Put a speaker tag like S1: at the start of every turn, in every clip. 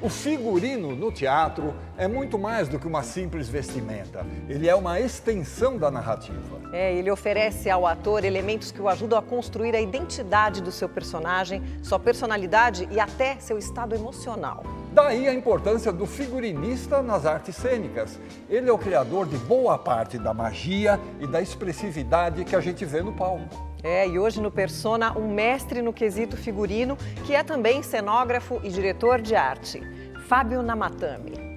S1: O figurino no teatro é muito mais do que uma simples vestimenta. Ele é uma extensão da narrativa.
S2: Ele oferece ao ator elementos que o ajudam a construir a identidade do seu personagem, sua personalidade e até seu estado emocional.
S1: Daí a importância do figurinista nas artes cênicas. Ele é o criador de boa parte da magia e da expressividade que a gente vê no palco.
S2: E hoje no Persona, um mestre no quesito figurino, que é também cenógrafo e diretor de arte, Fábio Namatame.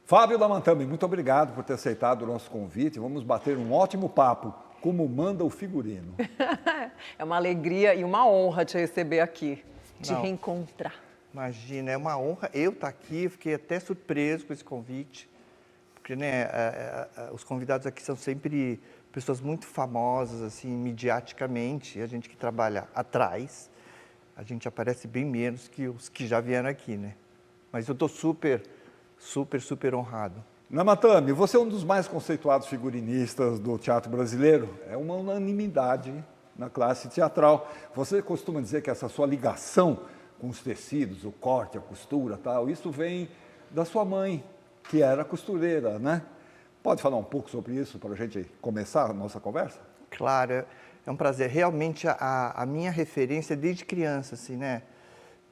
S1: Fábio Namatame, muito obrigado por ter aceitado o nosso convite. Vamos bater um ótimo papo, como manda o figurino.
S2: É uma alegria e uma honra te receber aqui, te reencontrar.
S3: Imagina, é uma honra eu estar aqui, fiquei até surpreso com esse convite, porque né, os convidados aqui são sempre pessoas muito famosas, assim, midiaticamente, e a gente que trabalha atrás, a gente aparece bem menos que os que já vieram aqui, né? Mas eu estou super honrado.
S1: Namatame, você é um dos mais conceituados figurinistas do teatro brasileiro. É uma unanimidade na classe teatral. Você costuma dizer que essa sua ligação com os tecidos, o corte, a costura, tal, isso vem da sua mãe, que era costureira, né? Pode falar um pouco sobre isso para a gente começar a nossa conversa?
S3: Claro, é um prazer. Realmente a minha referência é desde criança, assim, né?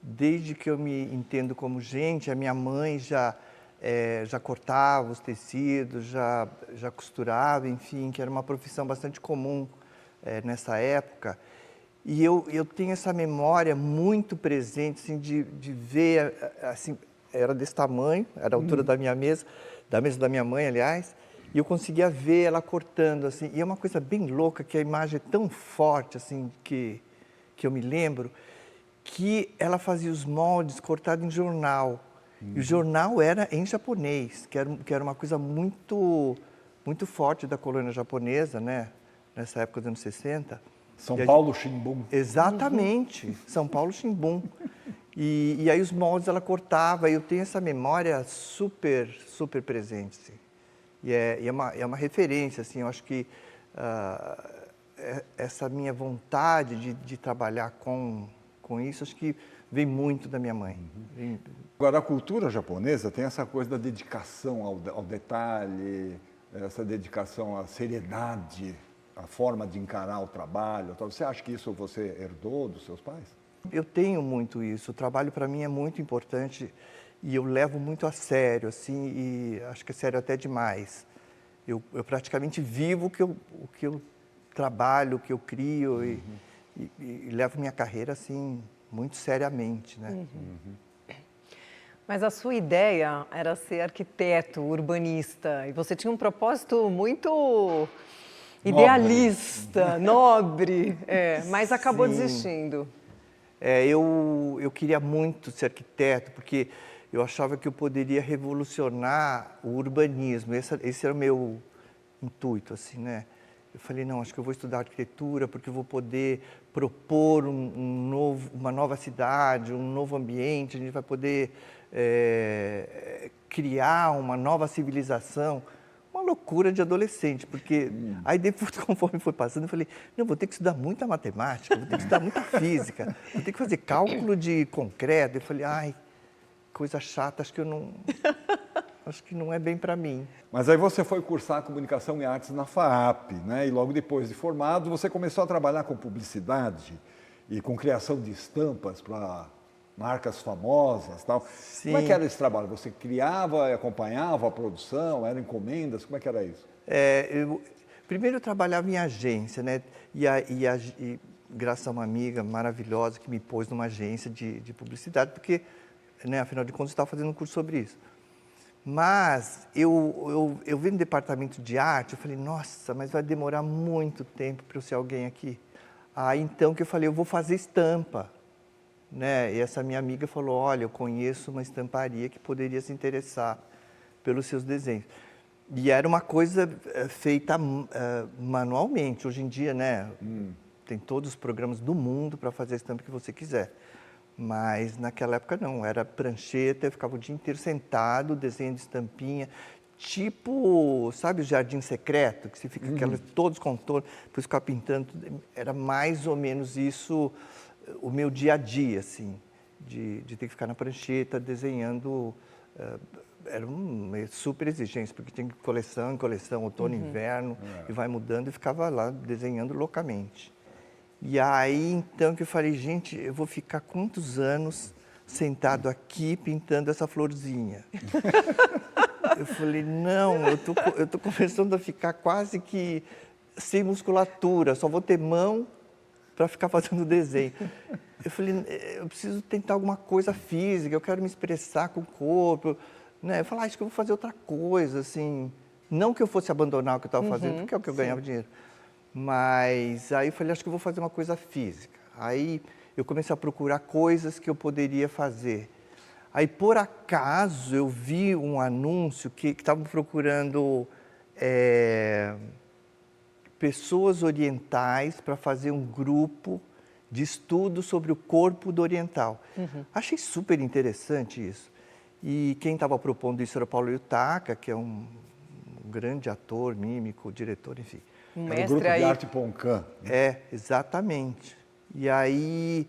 S3: Desde que eu me entendo como gente, a minha mãe já cortava os tecidos, já costurava, enfim, que era uma profissão bastante comum nessa época. E eu tenho essa memória muito presente, assim, de ver, assim, era desse tamanho, era a altura da minha mesa, da mesa da minha mãe, aliás, e eu conseguia ver ela cortando, assim, e é uma coisa bem louca, que a imagem é tão forte, assim, que eu me lembro, que ela fazia os moldes cortados em jornal. E o jornal era em japonês, que era uma coisa muito forte da colônia japonesa, né? Nessa época dos anos 60.
S1: São Paulo Shimbun.
S3: Exatamente, São Paulo Shimbun. E aí os moldes ela cortava, e eu tenho essa memória super presente. Assim. E é uma referência, assim, eu acho que essa minha vontade de trabalhar com isso, acho que vem muito da minha mãe.
S1: Agora, a cultura japonesa tem essa coisa da dedicação ao detalhe, essa dedicação à seriedade, a forma de encarar o trabalho. Você acha que isso você herdou dos seus pais?
S3: Eu tenho muito isso. O trabalho, para mim, é muito importante e eu levo muito a sério, assim, e acho que é sério até demais. Eu praticamente vivo o que eu trabalho, o que eu crio e levo minha carreira, assim, muito seriamente, né?
S2: Mas a sua ideia era ser arquiteto, urbanista, e você tinha um propósito muito idealista, nobre, mas acabou desistindo.
S3: Eu queria muito ser arquiteto, porque eu achava que eu poderia revolucionar o urbanismo, esse era o meu intuito, assim, né? Eu falei, não, acho que eu vou estudar arquitetura porque eu vou poder propor uma nova cidade, um novo ambiente, a gente vai poder criar uma nova civilização. Uma loucura de adolescente, porque aí depois, conforme foi passando, eu falei, não, vou ter que estudar muita matemática, vou ter que estudar muita física, vou ter que fazer cálculo de concreto. Eu falei, ai, coisa chata, acho que não é bem para mim.
S1: Mas aí você foi cursar Comunicação e Artes na FAAP, né? E logo depois de formado, você começou a trabalhar com publicidade e com criação de estampas para marcas famosas e tal.
S3: Sim.
S1: Como é que era esse trabalho? Você criava e acompanhava a produção? Eram encomendas? Como é que era isso?
S3: Primeiro eu trabalhava em agência, né? E graças a uma amiga maravilhosa que me pôs numa agência de publicidade, porque, né, afinal de contas, eu estava fazendo um curso sobre isso. Mas eu vim no departamento de arte, eu falei, nossa, mas vai demorar muito tempo para eu ser alguém aqui. Aí então que eu falei, eu vou fazer estampa. Né? E essa minha amiga falou, olha, eu conheço uma estamparia que poderia se interessar pelos seus desenhos. E era uma coisa feita manualmente. Hoje em dia, né, tem todos os programas do mundo para fazer a estampa que você quiser. Mas naquela época não, era prancheta, eu ficava o dia inteiro sentado, desenhando estampinha, tipo, sabe o Jardim Secreto, que você fica todos contornos, depois ficar pintando, era mais ou menos isso, o meu dia a dia, assim, de ter que ficar na prancheta, desenhando, era uma super exigência, porque tinha coleção em coleção, outono, inverno, e vai mudando, e ficava lá desenhando loucamente. E aí, então, que eu falei, gente, eu vou ficar quantos anos sentado aqui pintando essa florzinha? Eu falei, não, eu tô começando a ficar quase que sem musculatura, só vou ter mão para ficar fazendo desenho. Eu falei, eu preciso tentar alguma coisa física, eu quero me expressar com o corpo. Né? Eu falei, acho que eu vou fazer outra coisa, assim. Não que eu fosse abandonar o que eu estava fazendo, porque é o que eu ganhava dinheiro. Mas aí eu falei, acho que eu vou fazer uma coisa física. Aí eu comecei a procurar coisas que eu poderia fazer. Aí, por acaso, eu vi um anúncio que estavam procurando pessoas orientais para fazer um grupo de estudo sobre o corpo do oriental. Achei super interessante isso. E quem estava propondo isso era o Paulo Yutaka, que é um grande ator, mímico, diretor, enfim.
S1: Era o grupo de arte Poncã.
S3: É, exatamente. E aí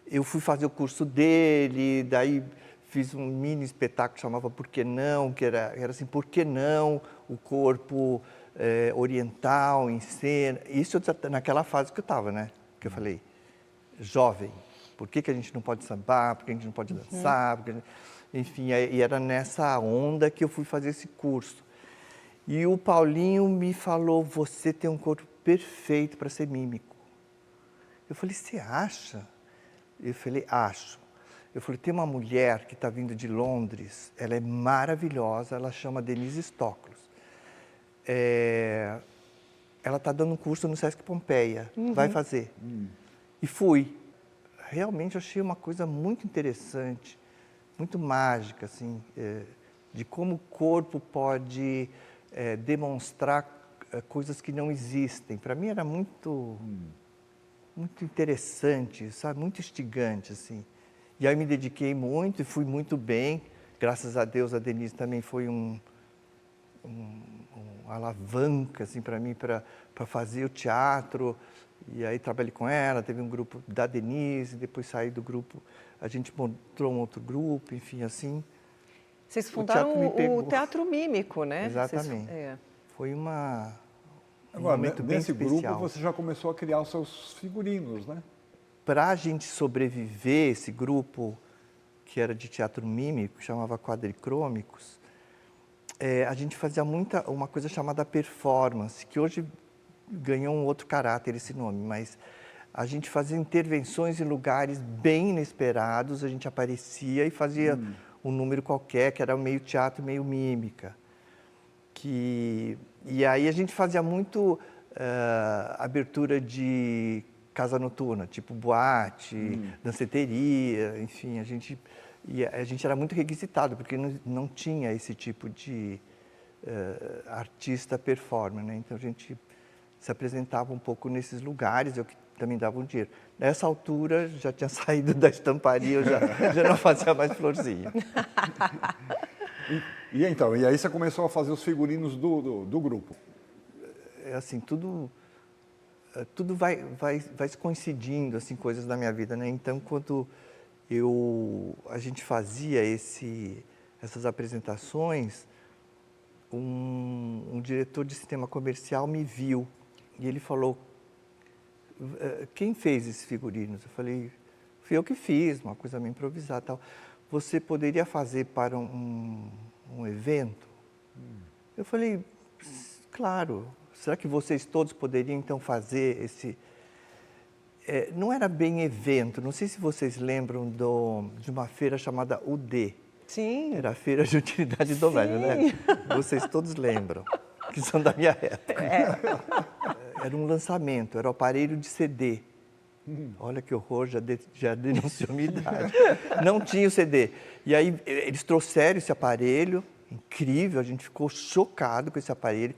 S3: eu fui fazer o curso dele, daí fiz um mini espetáculo que chamava Por que Não, que era assim, por que não o corpo oriental em cena. Isso naquela fase que eu estava, né? Que eu falei, jovem, por que a gente não pode sambar, por que a gente não pode dançar? Enfim, e era nessa onda que eu fui fazer esse curso. E o Paulinho me falou, você tem um corpo perfeito para ser mímico. Eu falei, você acha? Eu falei, acho. Eu falei, tem uma mulher que está vindo de Londres, ela é maravilhosa, ela chama Denise Stoklos. Ela está dando um curso no Sesc Pompeia, vai fazer. E fui. Realmente achei uma coisa muito interessante, muito mágica, assim, de como o corpo pode demonstrar coisas que não existem. Para mim era muito interessante, sabe? Muito instigante, assim. E aí me dediquei muito e fui muito bem. Graças a Deus a Denise também foi uma alavanca assim, para mim para fazer o teatro. E aí trabalhei com ela, teve um grupo da Denise, depois saí do grupo, a gente montou um outro grupo, enfim, assim.
S2: Vocês fundaram o Teatro Mímico, né?
S3: Exatamente. Foi um
S1: Agora,
S3: momento bem
S1: nesse
S3: especial.
S1: grupo você já começou a criar os seus figurinos, né?
S3: Para a gente sobreviver, esse grupo que era de teatro mímico, chamava Quadricrômicos, a gente fazia uma coisa chamada performance, que hoje ganhou um outro caráter esse nome, mas a gente fazia intervenções em lugares bem inesperados, a gente aparecia e fazia um número qualquer, que era meio teatro, meio mímica. E aí a gente fazia muito abertura de casa noturna, tipo boate, danceteria, enfim, a gente era muito requisitado, porque não tinha esse tipo de artista performer, né? Então a gente se apresentava um pouco nesses lugares, eu que também dava um dinheiro. Nessa altura, já tinha saído da estamparia, eu já não fazia mais florzinha.
S1: E aí você começou a fazer os figurinos do grupo?
S3: Assim, tudo vai se coincidindo, assim, coisas da minha vida, né? Então, quando a gente fazia essas apresentações, um diretor de cinema comercial me viu e ele falou, quem fez esses figurinos? Eu falei, fui eu que fiz, uma coisa meio improvisada e tal. Você poderia fazer para um evento? Eu falei, claro. Será que vocês todos poderiam, então, fazer esse... não era bem evento, não sei se vocês lembram de uma feira chamada UD.
S2: Sim.
S3: Era a Feira de Utilidade Doméstica, né? Vocês todos lembram, que são da minha época. Era um lançamento, era o aparelho de CD. Olha que horror, já denunciou a minha idade. Não tinha o CD. E aí eles trouxeram esse aparelho, incrível, a gente ficou chocado com esse aparelho,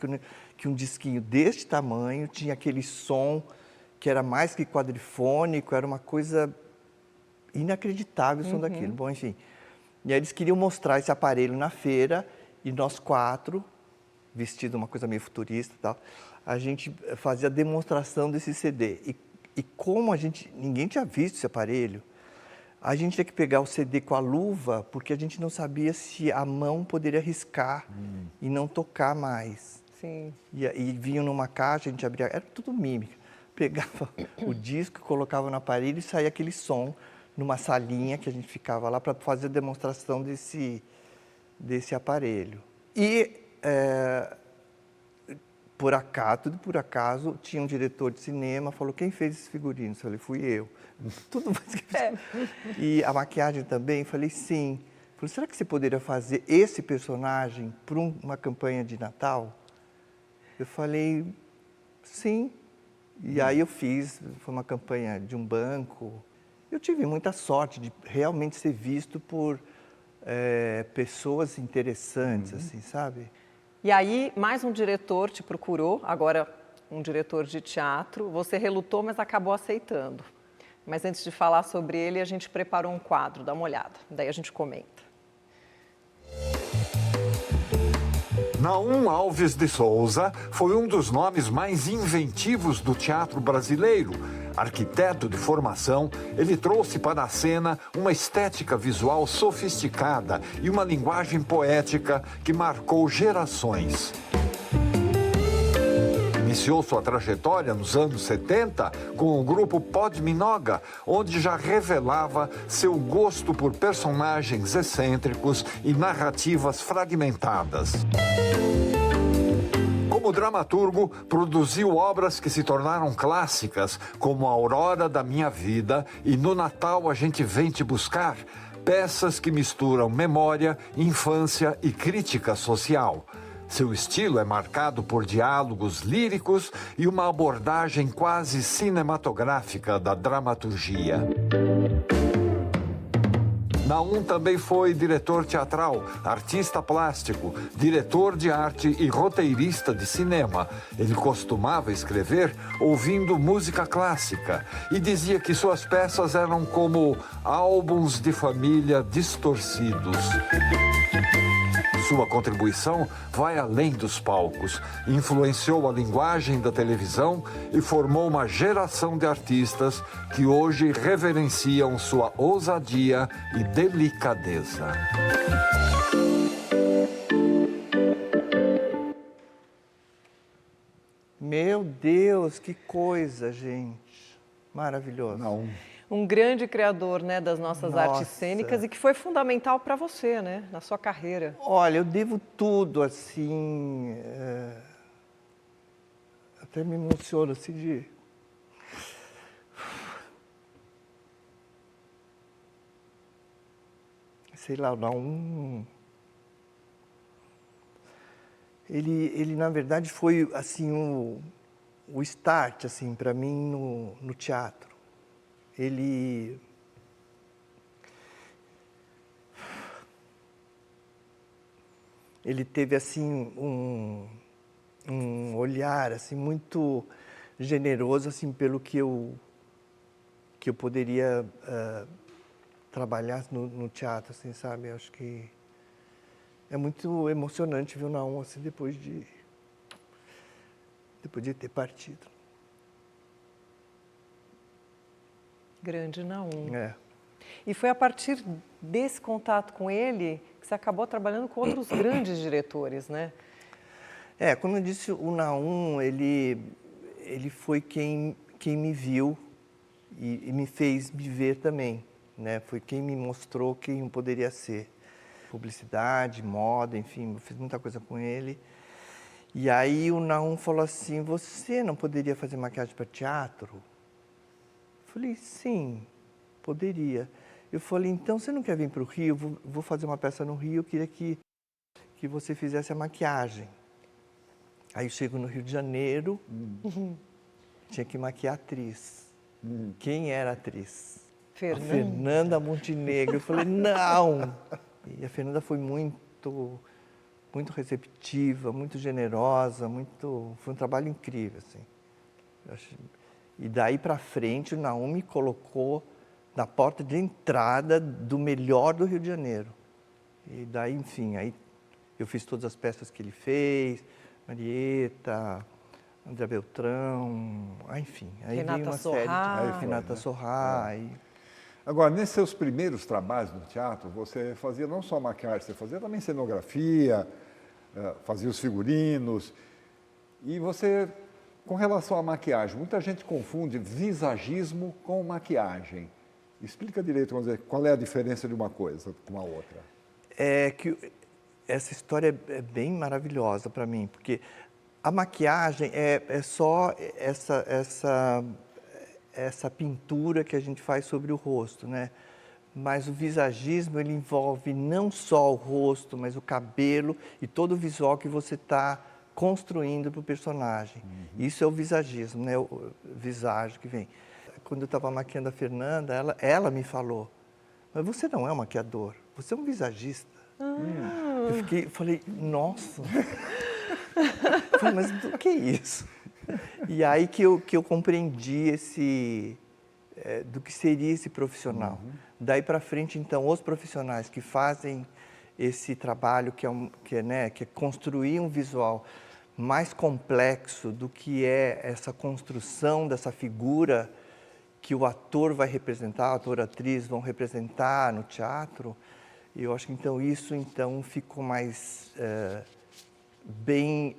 S3: que um disquinho deste tamanho tinha aquele som que era mais que quadrifônico, era uma coisa inacreditável o som daquilo. Bom, enfim. E aí eles queriam mostrar esse aparelho na feira e nós 4, vestidos uma coisa meio futurista e tal, a gente fazia a demonstração desse CD. E como ninguém tinha visto esse aparelho, a gente tinha que pegar o CD com a luva, porque a gente não sabia se a mão poderia riscar e não tocar mais.
S2: Sim.
S3: E vinham numa caixa, a gente abria, era tudo mímica. Pegava o disco, colocava no aparelho e saía aquele som numa salinha que a gente ficava lá para fazer a demonstração desse aparelho. E, tudo por acaso, tinha um diretor de cinema, falou, quem fez esses figurinos? Eu falei, fui eu. Tudo mais que E a maquiagem também, falei, sim. Falei, será que você poderia fazer esse personagem para uma campanha de Natal? Eu falei, sim. E aí eu fiz, foi uma campanha de um banco. Eu tive muita sorte de realmente ser visto por pessoas interessantes, assim, sabe?
S2: E aí, mais um diretor te procurou, agora um diretor de teatro. Você relutou, mas acabou aceitando. Mas antes de falar sobre ele, a gente preparou um quadro, dá uma olhada. Daí a gente comenta.
S1: Naum Alves de Souza foi um dos nomes mais inventivos do teatro brasileiro. Arquiteto de formação, ele trouxe para a cena uma estética visual sofisticada e uma linguagem poética que marcou gerações. Iniciou sua trajetória nos anos 70 com o grupo Podminoga, onde já revelava seu gosto por personagens excêntricos e narrativas fragmentadas. Como dramaturgo, produziu obras que se tornaram clássicas, como A Aurora da Minha Vida e No Natal a Gente Vem Te Buscar, peças que misturam memória, infância e crítica social. Seu estilo é marcado por diálogos líricos e uma abordagem quase cinematográfica da dramaturgia. Naum também foi diretor teatral, artista plástico, diretor de arte e roteirista de cinema. Ele costumava escrever ouvindo música clássica e dizia que suas peças eram como álbuns de família distorcidos. Sua contribuição vai além dos palcos, influenciou a linguagem da televisão e formou uma geração de artistas que hoje reverenciam sua ousadia e delicadeza.
S3: Meu Deus, que coisa, gente. Maravilhoso.
S1: Naum.
S2: Um grande criador, né, das nossas artes cênicas e que foi fundamental para você, né, na sua carreira.
S3: Olha, eu devo tudo, assim, até me emociono, assim, de... Sei lá, ele na verdade foi, assim, o start, assim, para mim no teatro. Ele teve assim um olhar assim muito generoso assim pelo que eu poderia trabalhar no teatro, assim, sabe? Eu acho que é muito emocionante ver o Naum assim depois de ter partido.
S2: Grande Naum.
S3: É.
S2: E foi a partir desse contato com ele que você acabou trabalhando com outros grandes diretores, né?
S3: Como eu disse, o Naum, ele foi quem me viu e me fez me ver também, né? Foi quem me mostrou quem eu poderia ser. Publicidade, moda, enfim, eu fiz muita coisa com ele. E aí o Naum falou assim, você não poderia fazer maquiagem para teatro? Falei, sim, poderia. Eu falei, então você não quer vir para o Rio? Vou fazer uma peça no Rio, eu queria que você fizesse a maquiagem. Aí eu chego no Rio de Janeiro, tinha que maquiar a atriz. Quem era a atriz? A Fernanda Montenegro. Eu falei, não! E a Fernanda foi muito receptiva, muito generosa, foi um trabalho incrível, assim. E daí para frente o Naum me colocou na porta de entrada do melhor do Rio de Janeiro. E daí, enfim, aí eu fiz todas as peças que ele fez, Marieta, André Beltrão, enfim. Aí
S2: Renata
S3: veio uma
S2: Sorrá.
S3: série de Renata Sorrá.
S1: Agora, nesses seus primeiros trabalhos no teatro, você fazia não só maquiagem, você fazia também cenografia, fazia os figurinos. E você, com relação à maquiagem, muita gente confunde visagismo com maquiagem. Explica direito, vamos dizer, qual é a diferença de uma coisa com a outra.
S3: É que essa história é bem maravilhosa para mim, porque a maquiagem é só essa pintura que a gente faz sobre o rosto, né? Mas o visagismo, ele envolve não só o rosto, mas o cabelo e todo o visual que você está construindo para o personagem. Isso é o visagismo, né? O visage que vem. Quando eu estava maquiando a Fernanda, ela me falou, mas você não é um maquiador, você é um visagista. Eu falei, nossa, falei, mas do que é isso? E aí que eu compreendi do que seria esse profissional. Daí para frente, então, os profissionais que fazem esse trabalho que é construir um visual mais complexo do que é essa construção dessa figura que o ator vai representar, o ator, a atriz vão representar no teatro. E eu acho que então isso ficou mais bem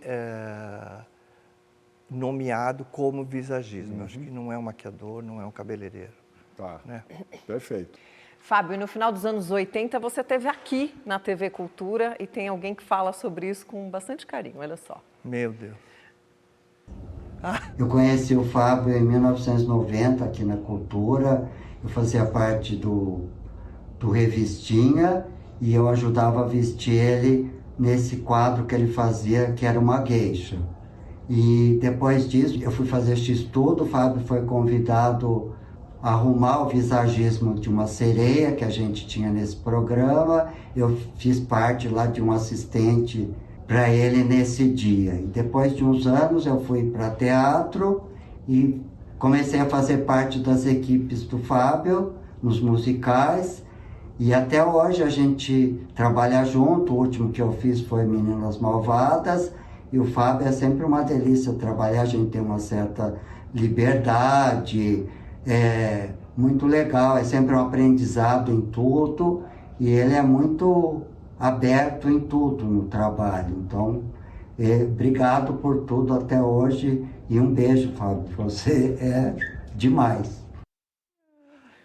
S3: nomeado como visagismo. Eu acho que não é um maquiador, não é um cabeleireiro.
S1: Tá,
S3: né?
S1: Perfeito.
S2: Fábio, no final dos anos 80, você esteve aqui na TV Cultura e tem alguém que fala sobre isso com bastante carinho, olha só.
S3: Meu Deus.
S4: Eu conheci o Fábio em 1990 aqui na Cultura. Eu fazia parte do Revistinha e eu ajudava a vestir ele nesse quadro que ele fazia, que era uma geisha. E depois disso, eu fui fazer este estudo. O Fábio foi convidado a arrumar o visagismo de uma sereia que a gente tinha nesse programa. Eu fiz parte lá de um assistente para ele nesse dia. E depois de uns anos eu fui para teatro e comecei a fazer parte das equipes do Fábio nos musicais. E até hoje a gente trabalha junto. O último que eu fiz foi Meninas Malvadas. E o Fábio é sempre uma delícia trabalhar. A gente tem uma certa liberdade, é muito legal, é sempre um aprendizado em tudo. E ele é muito aberto em tudo no trabalho. Então, obrigado por tudo até hoje e um beijo, Fábio. Você é demais.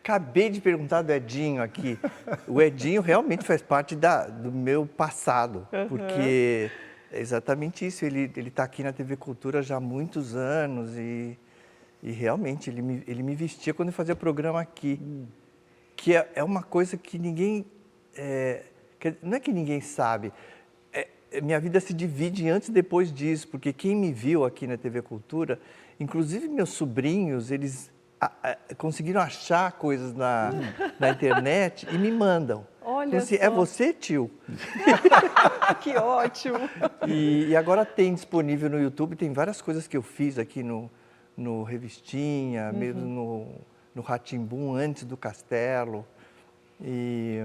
S3: Acabei de perguntar do Edinho aqui. O Edinho realmente faz parte do meu passado, porque é exatamente isso. Ele está aqui na TV Cultura já há muitos anos e realmente ele me vestia quando eu fazia programa aqui, que é uma coisa que ninguém... não é que ninguém sabe, minha vida se divide antes e depois disso, porque quem me viu aqui na TV Cultura, inclusive meus sobrinhos, eles conseguiram achar coisas na internet e me mandam.
S2: Olha
S3: assim,
S2: só.
S3: É você, tio?
S2: Que ótimo!
S3: E agora tem disponível no YouTube, tem várias coisas que eu fiz aqui no Revistinha, mesmo no Rá-Tim-Bum, antes do Castelo. E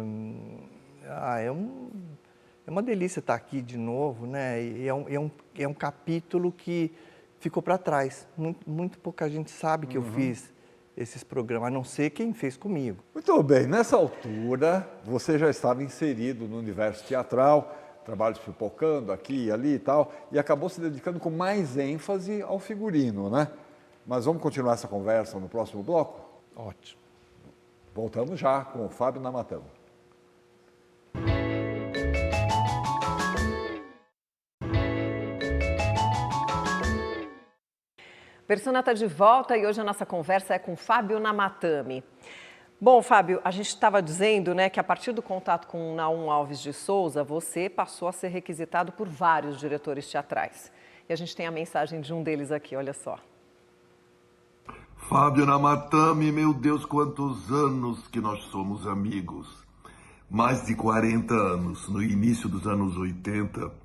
S3: é uma delícia estar aqui de novo, né? E é um capítulo que ficou para trás. Muito pouca gente sabe que eu fiz esses programas, a não ser quem fez comigo.
S1: Muito bem, nessa altura você já estava inserido no universo teatral, trabalhos pipocando aqui e ali e tal, e acabou se dedicando com mais ênfase ao figurino, né? Mas vamos continuar essa conversa no próximo bloco?
S3: Ótimo.
S1: Voltamos já com o Fábio Namatama.
S2: Persona está de volta e hoje a nossa conversa é com Fábio Namatame. Bom, Fábio, a gente estava dizendo, né, que a partir do contato com o Naum Alves de Souza, você passou a ser requisitado por vários diretores teatrais. E a gente tem a mensagem de um deles aqui, olha só.
S5: Fábio Namatame, meu Deus, quantos anos que nós somos amigos. Mais de 40 anos. No início dos anos 80,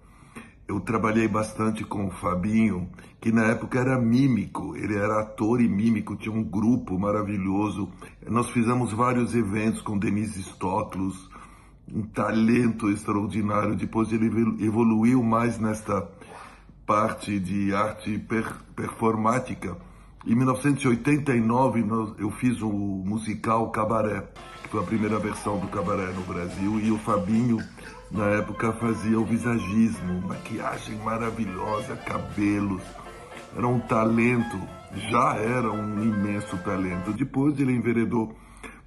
S5: eu trabalhei bastante com o Fabinho, que na época era mímico. Ele era ator e mímico, tinha um grupo maravilhoso. Nós fizemos vários eventos com Denise Stoklos, um talento extraordinário. Depois ele evoluiu mais nesta parte de arte performática. Em 1989, eu fiz o musical Cabaré, que foi a primeira versão do Cabaré no Brasil, e o Fabinho, na época, fazia o visagismo, maquiagem maravilhosa, cabelos. Era um talento, já era um imenso talento. Depois ele enveredou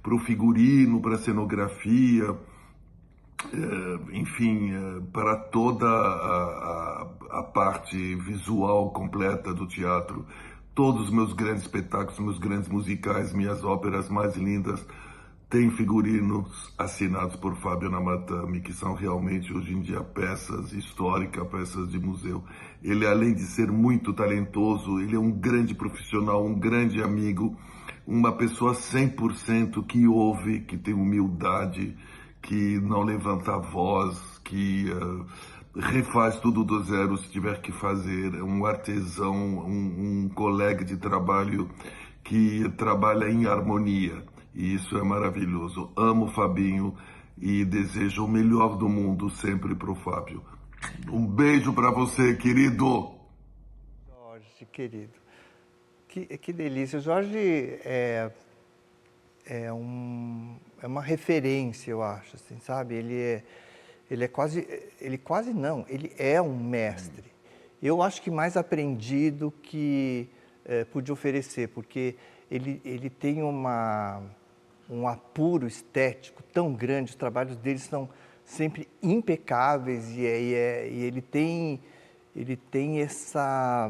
S5: para o figurino, para a cenografia, enfim, para toda a parte visual completa do teatro. Todos os meus grandes espetáculos, meus grandes musicais, minhas óperas mais lindas têm figurinos assinados por Fábio Namatame, que são realmente hoje em dia peças históricas, peças de museu. Ele, além de ser muito talentoso, ele é um grande profissional, um grande amigo, uma pessoa 100% que ouve, que tem humildade, que não levanta a voz, que refaz tudo do zero se tiver que fazer. É um artesão, um colega de trabalho que trabalha em harmonia. E isso é maravilhoso. Amo o Fabinho e desejo o melhor do mundo sempre para o Fábio. Um beijo para você, querido.
S3: Jorge, querido. Que delícia. O Jorge é uma referência, eu acho, assim, sabe? Ele é um mestre. Eu acho que mais aprendi do que pude oferecer, porque ele tem um apuro estético tão grande, os trabalhos dele são sempre impecáveis e ele tem essa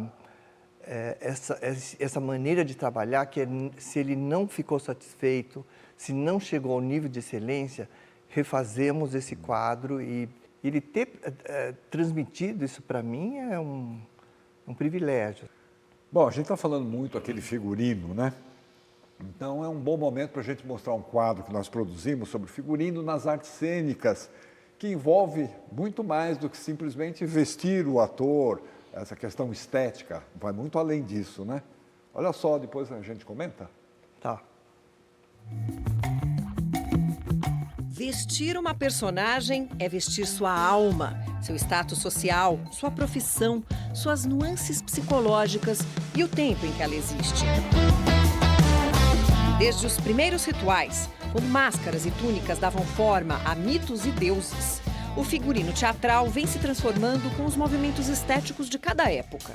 S3: maneira de trabalhar que se ele não ficou satisfeito, se não chegou ao nível de excelência, refazemos esse quadro e ele ter transmitido isso para mim é um privilégio.
S1: Bom, a gente está falando muito aquele figurino, né? Então é um bom momento para a gente mostrar um quadro que nós produzimos sobre figurino nas artes cênicas, que envolve muito mais do que simplesmente vestir o ator, essa questão estética, vai muito além disso, né? Olha só, depois a gente comenta.
S3: Tá.
S6: Vestir uma personagem é vestir sua alma, seu status social, sua profissão, suas nuances psicológicas e o tempo em que ela existe. Desde os primeiros rituais, quando máscaras e túnicas davam forma a mitos e deuses, o figurino teatral vem se transformando com os movimentos estéticos de cada época.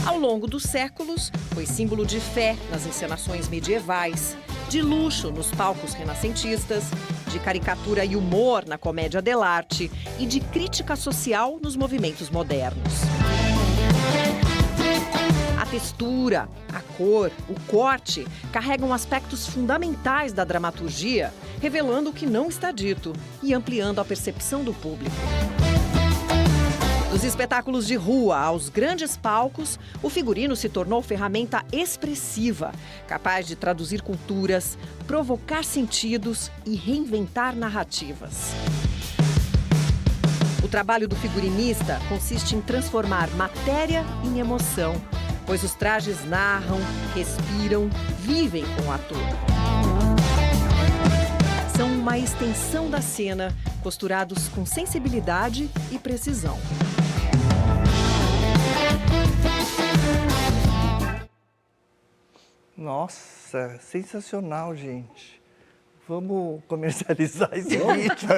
S6: Ao longo dos séculos, foi símbolo de fé nas encenações medievais, de luxo nos palcos renascentistas, de caricatura e humor na comédia dell'arte e de crítica social nos movimentos modernos. A textura, a cor, o corte carregam aspectos fundamentais da dramaturgia, revelando o que não está dito e ampliando a percepção do público. Dos espetáculos de rua aos grandes palcos, o figurino se tornou ferramenta expressiva, capaz de traduzir culturas, provocar sentidos e reinventar narrativas. O trabalho do figurinista consiste em transformar matéria em emoção, pois os trajes narram, respiram, vivem com o ator. São uma extensão da cena, costurados com sensibilidade e precisão.
S3: Nossa, sensacional, gente. Vamos comercializar esse vídeo.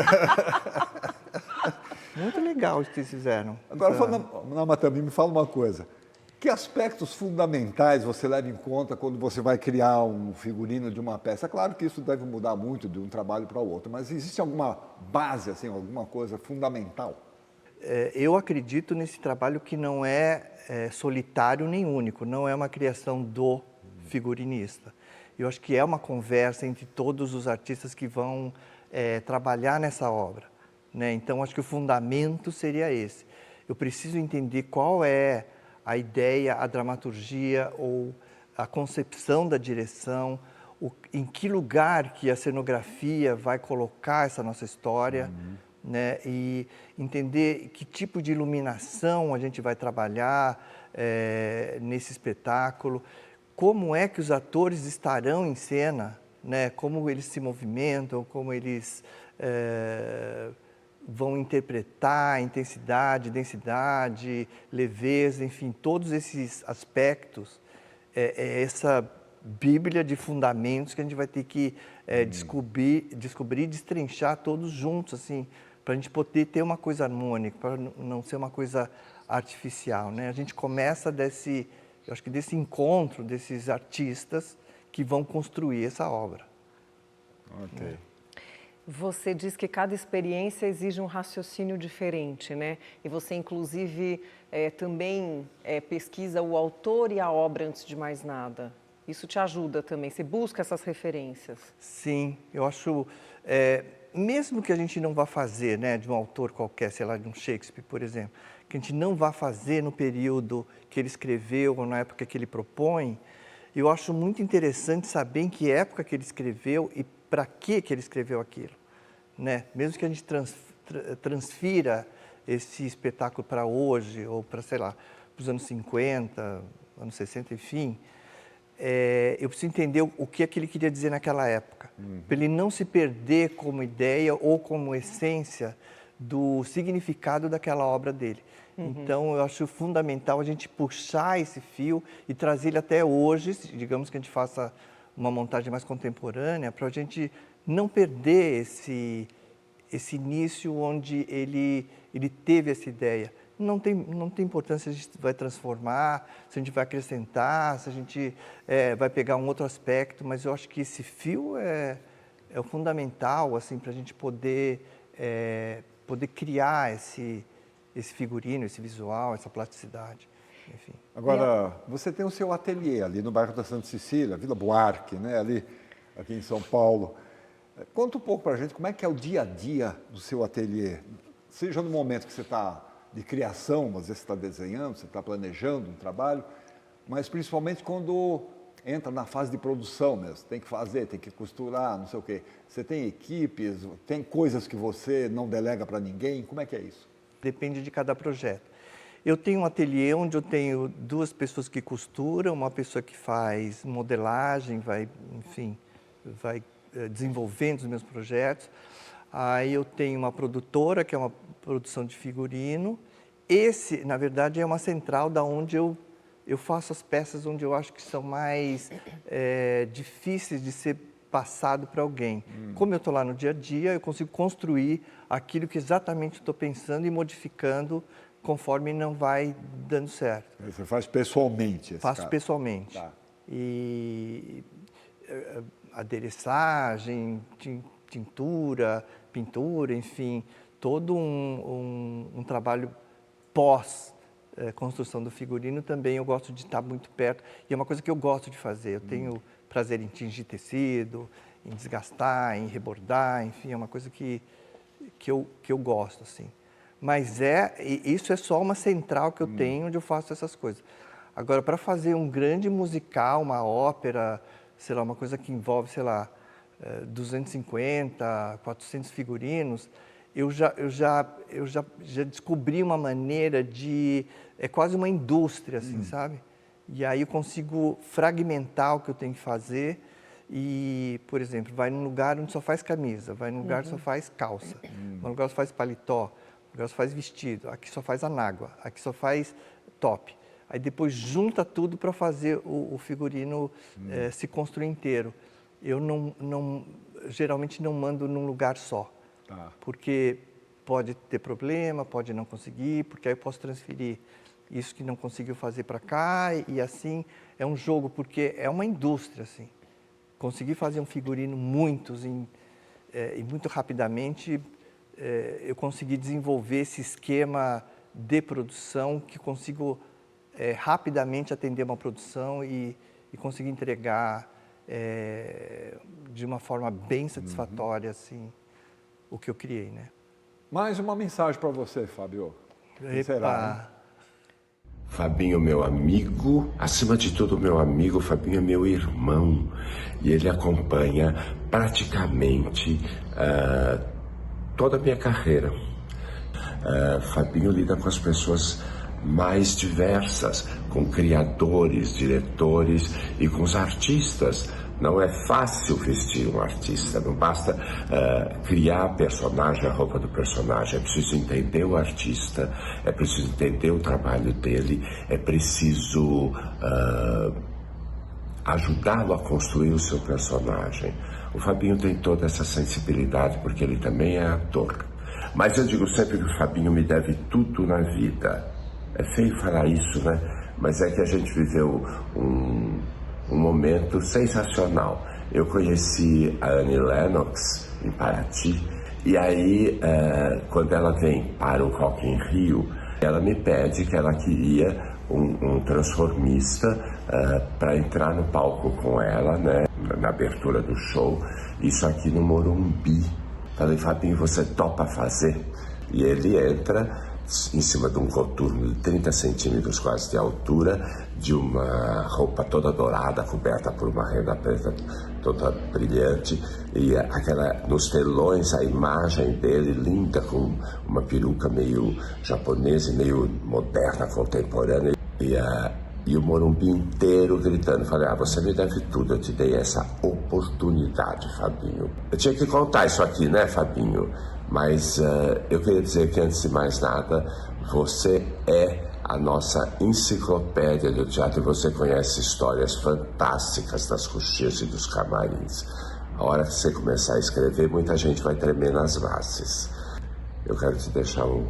S3: Muito legal o que vocês fizeram.
S1: Agora, Namatame, me fala uma coisa. Que aspectos fundamentais você leva em conta quando você vai criar um figurino de uma peça? Claro que isso deve mudar muito de um trabalho para o outro, mas existe alguma base, assim, alguma coisa fundamental?
S3: Eu acredito nesse trabalho que não é solitário nem único, não é uma criação do figurinista. Eu acho que é uma conversa entre todos os artistas que vão trabalhar nessa obra, né? Então, acho que o fundamento seria esse. Eu preciso entender qual é a ideia, a dramaturgia ou a concepção da direção, em que lugar que a cenografia vai colocar essa nossa história, né? E entender que tipo de iluminação a gente vai trabalhar nesse espetáculo, como é que os atores estarão em cena, né? Como eles se movimentam, como eles vão interpretar intensidade, densidade, leveza, enfim, todos esses aspectos, essa bíblia de fundamentos que a gente vai ter que descobrir, destrinchar todos juntos, assim, para a gente poder ter uma coisa harmônica, para não ser uma coisa artificial, né? A gente começa eu acho que desse encontro desses artistas que vão construir essa obra.
S1: Ok.
S2: Você diz que cada experiência exige um raciocínio diferente, né? E você, inclusive, também pesquisa o autor e a obra antes de mais nada. Isso te ajuda também? Você busca essas referências?
S3: Sim, eu acho... mesmo que a gente não vá fazer, né, de um autor qualquer, sei lá, de um Shakespeare, por exemplo, que a gente não vá fazer no período que ele escreveu ou na época que ele propõe, eu acho muito interessante saber em que época que ele escreveu e para que ele escreveu aquilo, né? Mesmo que a gente transfira esse espetáculo para hoje ou para, sei lá, para os anos 50, anos 60, enfim, eu preciso entender o que é que ele queria dizer naquela época, para ele não se perder como ideia ou como essência do significado daquela obra dele. Então, eu acho fundamental a gente puxar esse fio e trazer ele até hoje, digamos que a gente faça uma montagem mais contemporânea, para a gente não perder esse início onde ele teve essa ideia. Não tem importância se a gente vai transformar, se a gente vai acrescentar, se a gente vai pegar um outro aspecto, mas eu acho que esse fio é o fundamental, assim, para a gente poder criar esse figurino, esse visual, essa plasticidade, enfim.
S1: Agora, você tem o seu ateliê ali no bairro da Santa Cecília, Vila Buarque, né, ali, aqui em São Paulo. Conta um pouco para a gente como é que é o dia a dia do seu ateliê, seja no momento que você está de criação, às vezes você está desenhando, você está planejando um trabalho, mas principalmente quando entra na fase de produção mesmo, tem que fazer, tem que costurar, não sei o quê. Você tem equipes, tem coisas que você não delega para ninguém, como é que é isso?
S3: Depende de cada projeto. Eu tenho um ateliê onde eu tenho 2 pessoas que costuram, uma pessoa que faz modelagem, vai desenvolvendo os meus projetos. Aí eu tenho uma produtora, que é uma produção de figurino. Esse, na verdade, é uma central da onde eu faço as peças onde eu acho que são mais difíceis de ser passado para alguém. Como eu estou lá no dia a dia, eu consigo construir aquilo que exatamente estou pensando e modificando conforme não vai dando certo.
S1: Você faz pessoalmente esse
S3: Faço
S1: caso.
S3: pessoalmente.
S1: Tá.
S3: E adereçagem, tintura, pintura, enfim, todo um trabalho pós-construção do figurino também eu gosto de estar muito perto. E é uma coisa que eu gosto de fazer. Eu tenho prazer em tingir tecido, em desgastar, em rebordar, enfim, é uma coisa que eu gosto, assim. Mas isso é só uma central que eu tenho onde eu faço essas coisas. Agora, para fazer um grande musical, uma ópera, sei lá, uma coisa que envolve, sei lá, 250, 400 figurinos, eu já descobri uma maneira de... É quase uma indústria, assim, sabe? E aí eu consigo fragmentar o que eu tenho que fazer e, por exemplo, vai num lugar onde só faz camisa, vai num lugar que só faz calça, num lugar que só faz paletó, num lugar que só faz vestido, aqui só faz anágua, aqui só faz top. Aí depois junta tudo para fazer o figurino se construir inteiro. Eu geralmente não mando num lugar só, porque pode ter problema, pode não conseguir, porque aí eu posso transferir isso que não conseguiu fazer para cá e assim é um jogo, porque é uma indústria, assim. Conseguir fazer um figurino e muito rapidamente, eu consegui desenvolver esse esquema de produção que consigo rapidamente atender uma produção e conseguir entregar de uma forma bem satisfatória, assim, o que eu criei, né?
S1: Mais uma mensagem para você, Fábio. Quem será, hein?
S7: Fabinho, meu amigo, acima de tudo, meu amigo, Fabinho é meu irmão e ele acompanha praticamente toda a minha carreira. Fabinho lida com as pessoas mais diversas, com criadores, diretores e com os artistas. Não é fácil vestir um artista, não basta criar a personagem, a roupa do personagem, é preciso entender o artista, é preciso entender o trabalho dele, é preciso ajudá-lo a construir o seu personagem. O Fabinho tem toda essa sensibilidade porque ele também é ator. Mas eu digo sempre que o Fabinho me deve tudo na vida. É feio falar isso, né? Mas é que a gente viveu um momento sensacional. Eu conheci a Annie Lennox em Paraty, e aí, quando ela vem para o Rock in Rio, ela me pede que ela queria um transformista para entrar no palco com ela, né, na abertura do show, isso aqui no Morumbi. Falei, Fabinho, você topa fazer? E ele entra em cima de um coturno de 30 centímetros quase de altura, de uma roupa toda dourada, coberta por uma renda preta toda brilhante, e nos telões a imagem dele linda, com uma peruca meio japonesa e meio moderna, contemporânea, e o Morumbi inteiro gritando. Falei, você me deve tudo, eu te dei essa oportunidade, Fabinho. Eu tinha que contar isso aqui, né, Fabinho? Mas eu queria dizer que, antes de mais nada, você é a nossa enciclopédia do teatro e você conhece histórias fantásticas das coxias e dos camarins. A hora que você começar a escrever, muita gente vai tremer nas bases. Eu quero te deixar o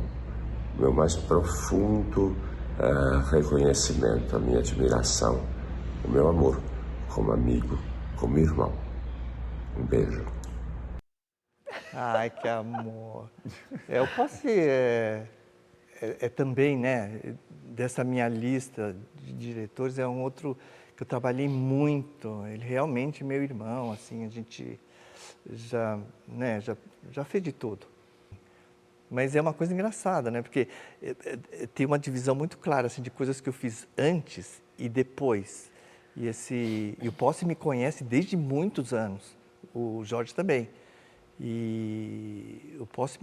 S7: meu mais profundo reconhecimento, a minha admiração, o meu amor, como amigo, como irmão. Um beijo.
S3: Ai, que amor. O Posse é também, né, dessa minha lista de diretores, é um outro que eu trabalhei muito. Ele realmente é meu irmão, assim, a gente já fez de tudo. Mas é uma coisa engraçada, né, porque tem uma divisão muito clara, assim, de coisas que eu fiz antes e depois. E o Posse me conhece desde muitos anos, o Jorge também. E o Posse,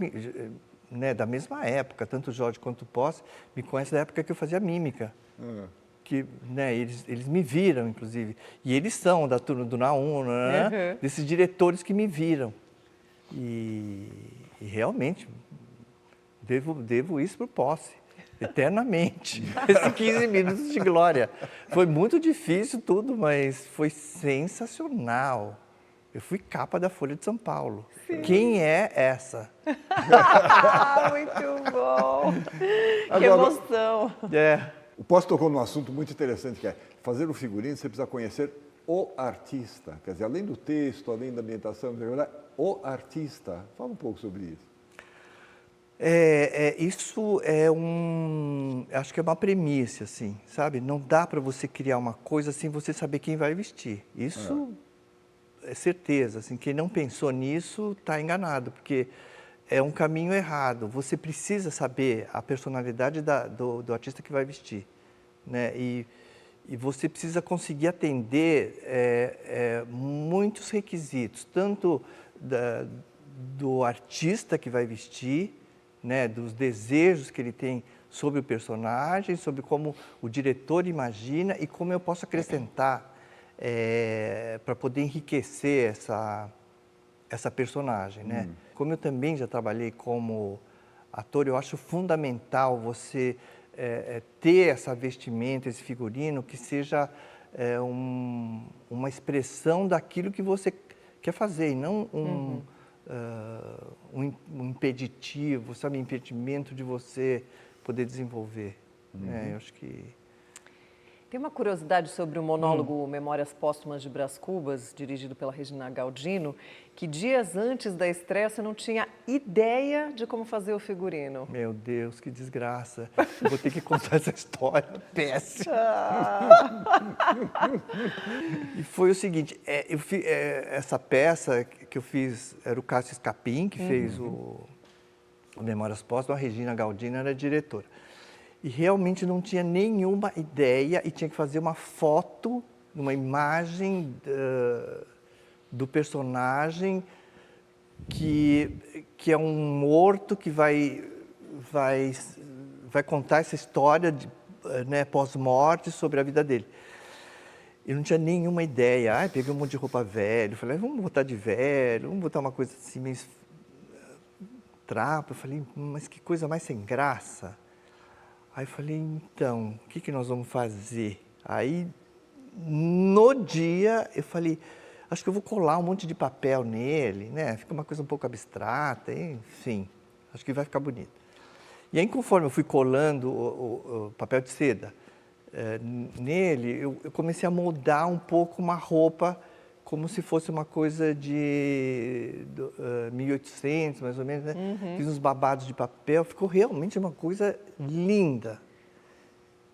S3: né, da mesma época, tanto o Jorge quanto o Posse, me conhecem da época que eu fazia mímica. Que, né, eles me viram, inclusive. E eles são da turma do Naum, né, desses diretores que me viram. E realmente, devo isso para o Posse, eternamente. Esses 15 minutos de glória. Foi muito difícil tudo, mas foi sensacional. Eu fui capa da Folha de São Paulo. Sim. Quem é essa?
S2: Muito bom! Que emoção!
S1: O Posse tocou num assunto muito interessante, que é fazer o figurino, você precisa conhecer o artista. Quer dizer, além do texto, além da ambientação, o artista. Fala um pouco sobre isso.
S3: Isso acho que é uma premissa, assim, sabe? Não dá para você criar uma coisa sem você saber quem vai vestir. Isso é certeza, assim, quem não pensou nisso está enganado, porque é um caminho errado. Você precisa saber a personalidade do artista que vai vestir, né? E você precisa conseguir atender muitos requisitos, tanto do artista que vai vestir, né, dos desejos que ele tem sobre o personagem, sobre como o diretor imagina e como eu posso acrescentar para poder enriquecer essa personagem, né? Como eu também já trabalhei como ator, eu acho fundamental você ter essa vestimenta, esse figurino, que seja uma expressão daquilo que você quer fazer, e não um impeditivo, sabe, impedimento de você poder desenvolver. Eu acho que...
S2: Tem uma curiosidade sobre o monólogo Memórias Póstumas de Brás Cubas, dirigido pela Regina Galdino, que dias antes da estreia você não tinha ideia de como fazer o figurino.
S3: Meu Deus, que desgraça. Eu vou ter que contar essa história péssima. E foi o seguinte, essa peça que eu fiz, era o Cássio Escapim, que fez o Memórias Póstumas, a Regina Galdino era a diretora. E realmente não tinha nenhuma ideia e tinha que fazer uma foto, uma imagem do personagem que é um morto que vai contar essa história pós-morte sobre a vida dele. Eu não tinha nenhuma ideia. Peguei um monte de roupa velha, falei, vamos botar de velho, vamos botar uma coisa assim meio trapo. Eu falei, mas que coisa mais sem graça. Aí eu falei, então, o que nós vamos fazer? Aí, no dia, eu falei, acho que eu vou colar um monte de papel nele, né? Fica uma coisa um pouco abstrata, enfim, acho que vai ficar bonito. E aí, conforme eu fui colando o papel de seda nele, eu comecei a moldar um pouco uma roupa como se fosse uma coisa de 1800, mais ou menos, né? Fiz uns babados de papel, ficou realmente uma coisa linda.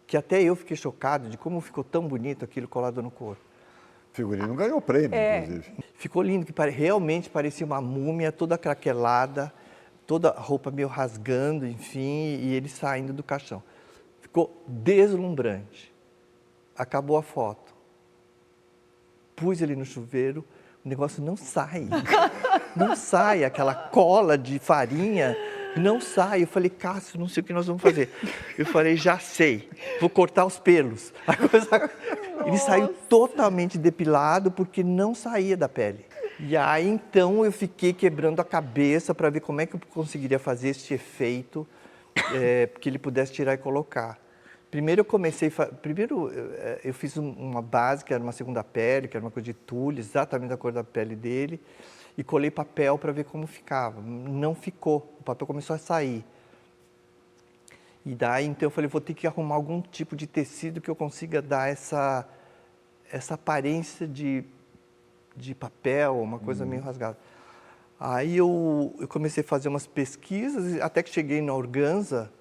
S3: Que até eu fiquei chocado de como ficou tão bonito aquilo colado no corpo.
S1: O figurino ganhou prêmio, inclusive.
S3: Ficou lindo, que realmente parecia uma múmia toda craquelada, toda a roupa meio rasgando, enfim, e ele saindo do caixão. Ficou deslumbrante. Acabou a foto. Pus ele no chuveiro, o negócio não sai. Não sai, aquela cola de farinha não sai. Eu falei, Cássio, não sei o que nós vamos fazer. Eu falei, já sei, vou cortar os pelos. Ele saiu totalmente depilado porque não saía da pele. E aí, então, eu fiquei quebrando a cabeça para ver como é que eu conseguiria fazer esse efeito que ele pudesse tirar e colocar. Primeiro eu fiz uma base, que era uma segunda pele, que era uma coisa de tule, exatamente da cor da pele dele, e colei papel para ver como ficava. Não ficou, o papel começou a sair. E daí, então, eu falei, vou ter que arrumar algum tipo de tecido que eu consiga dar essa aparência de papel, uma coisa meio rasgada. Aí eu comecei a fazer umas pesquisas, até que cheguei na organza,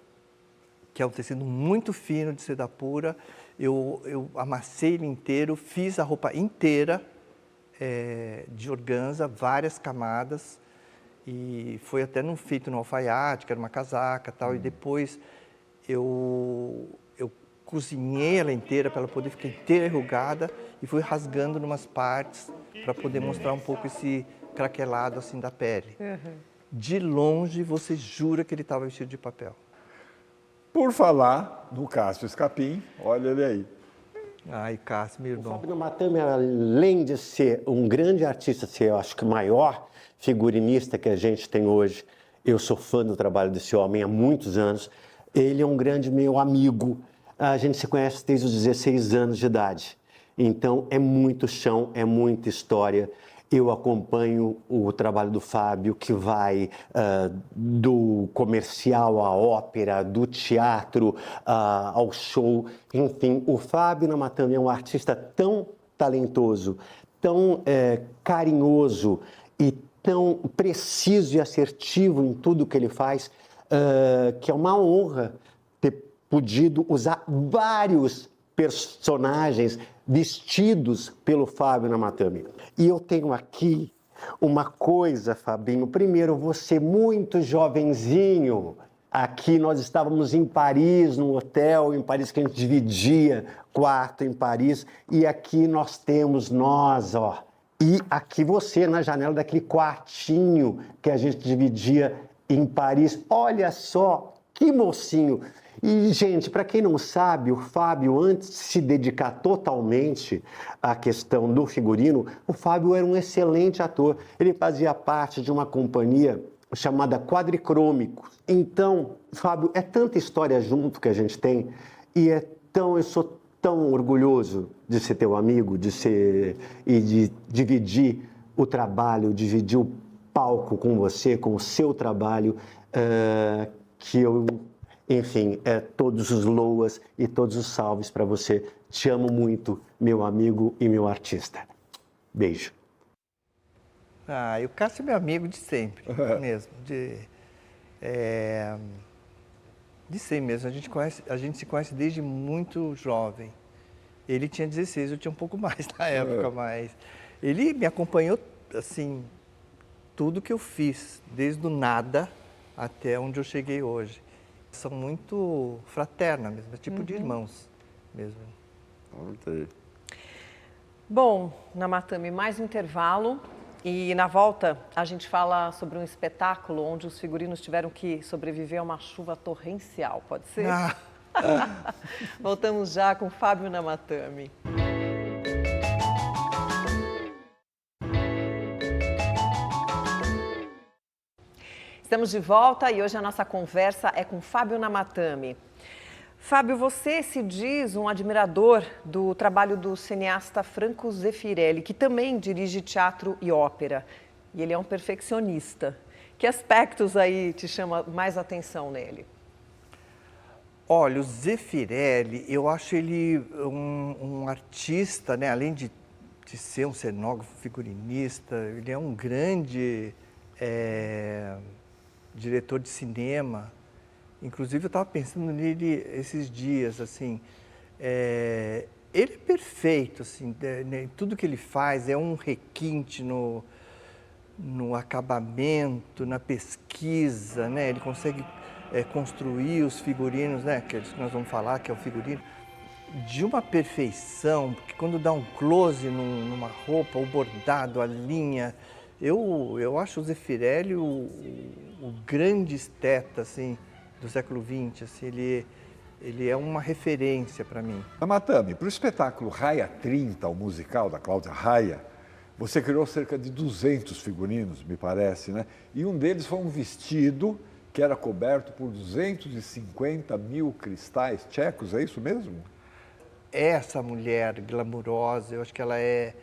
S3: que é um tecido muito fino de seda pura. Eu amassei ele inteiro, fiz a roupa inteira de organza, várias camadas, e foi até feito no alfaiate, que era uma casaca e tal, e depois eu cozinhei ela inteira para ela poder ficar inteira enrugada e fui rasgando em umas partes para poder mostrar um pouco esse craquelado assim da pele. De longe, você jura que ele estava vestido de papel.
S1: Por falar no Cássio Escapim, olha ele aí.
S3: Ai, Cássio, meu irmão.
S8: O Fábio Namatame, além de ser um grande artista, ser, eu acho que o maior figurinista que a gente tem hoje, eu sou fã do trabalho desse homem há muitos anos, ele é um grande meu amigo, a gente se conhece desde os 16 anos de idade, então é muito chão, é muita história. Eu acompanho o trabalho do Fábio, que vai do comercial à ópera, do teatro ao show. Enfim, o Fábio Namatame é um artista tão talentoso, tão carinhoso e tão preciso e assertivo em tudo que ele faz, que é uma honra ter podido usar vários personagens vestidos pelo Fábio Namatame. E eu tenho aqui uma coisa, Fabinho. Primeiro, você muito jovenzinho. Aqui nós estávamos em Paris, num hotel em Paris, que a gente dividia quarto em Paris. E aqui nós temos nós, ó. E aqui você na janela daquele quartinho que a gente dividia em Paris. Olha só, que mocinho. E, gente, para quem não sabe, o Fábio, antes de se dedicar totalmente à questão do figurino, o Fábio era um excelente ator. Ele fazia parte de uma companhia chamada Quadricrômicos. Então, Fábio, é tanta história junto que a gente tem e eu sou tão orgulhoso de ser teu amigo, e de dividir o trabalho, dividir o palco com você, com o seu trabalho, que Enfim, todos os loas e todos os salves para você. Te amo muito, meu amigo e meu artista. Beijo.
S3: Ah, e o Cássio é meu amigo de sempre, mesmo. De sempre mesmo. A gente se conhece desde muito jovem. Ele tinha 16, eu tinha um pouco mais na época, mas ele me acompanhou, assim, tudo que eu fiz, desde o nada até onde eu cheguei hoje. São muito fraternas mesmo, é tipo de irmãos mesmo.
S2: Bom, Namatame, mais um intervalo. E na volta a gente fala sobre um espetáculo onde os figurinos tiveram que sobreviver a uma chuva torrencial, pode ser? Voltamos já com Fábio Namatame. Estamos de volta e hoje a nossa conversa é com Fábio Namatame. Fábio, você se diz um admirador do trabalho do cineasta Franco Zeffirelli, que também dirige teatro e ópera. E ele é um perfeccionista. Que aspectos aí te chamam mais atenção nele?
S3: Olha, o Zeffirelli, eu acho ele um artista, né? Além de ser um cenógrafo, figurinista, ele é um grande diretor de cinema. Inclusive, eu estava pensando nele esses dias, assim, ele é perfeito, assim, tudo que ele faz é um requinte no acabamento, na pesquisa, né? Ele consegue construir os figurinos, né? Que é isso que nós vamos falar, que é o figurino, de uma perfeição, porque quando dá um close numa roupa, o bordado, a linha, eu acho o Zeffirelli o grande esteta, assim, do século XX, assim, ele é uma referência para mim.
S1: Namatame, para o espetáculo Raia 30, o musical da Cláudia Raia, você criou cerca de 200 figurinos, me parece, né? E um deles foi um vestido que era coberto por 250 mil cristais tchecos, é isso mesmo?
S3: Essa mulher glamurosa, eu acho que ela é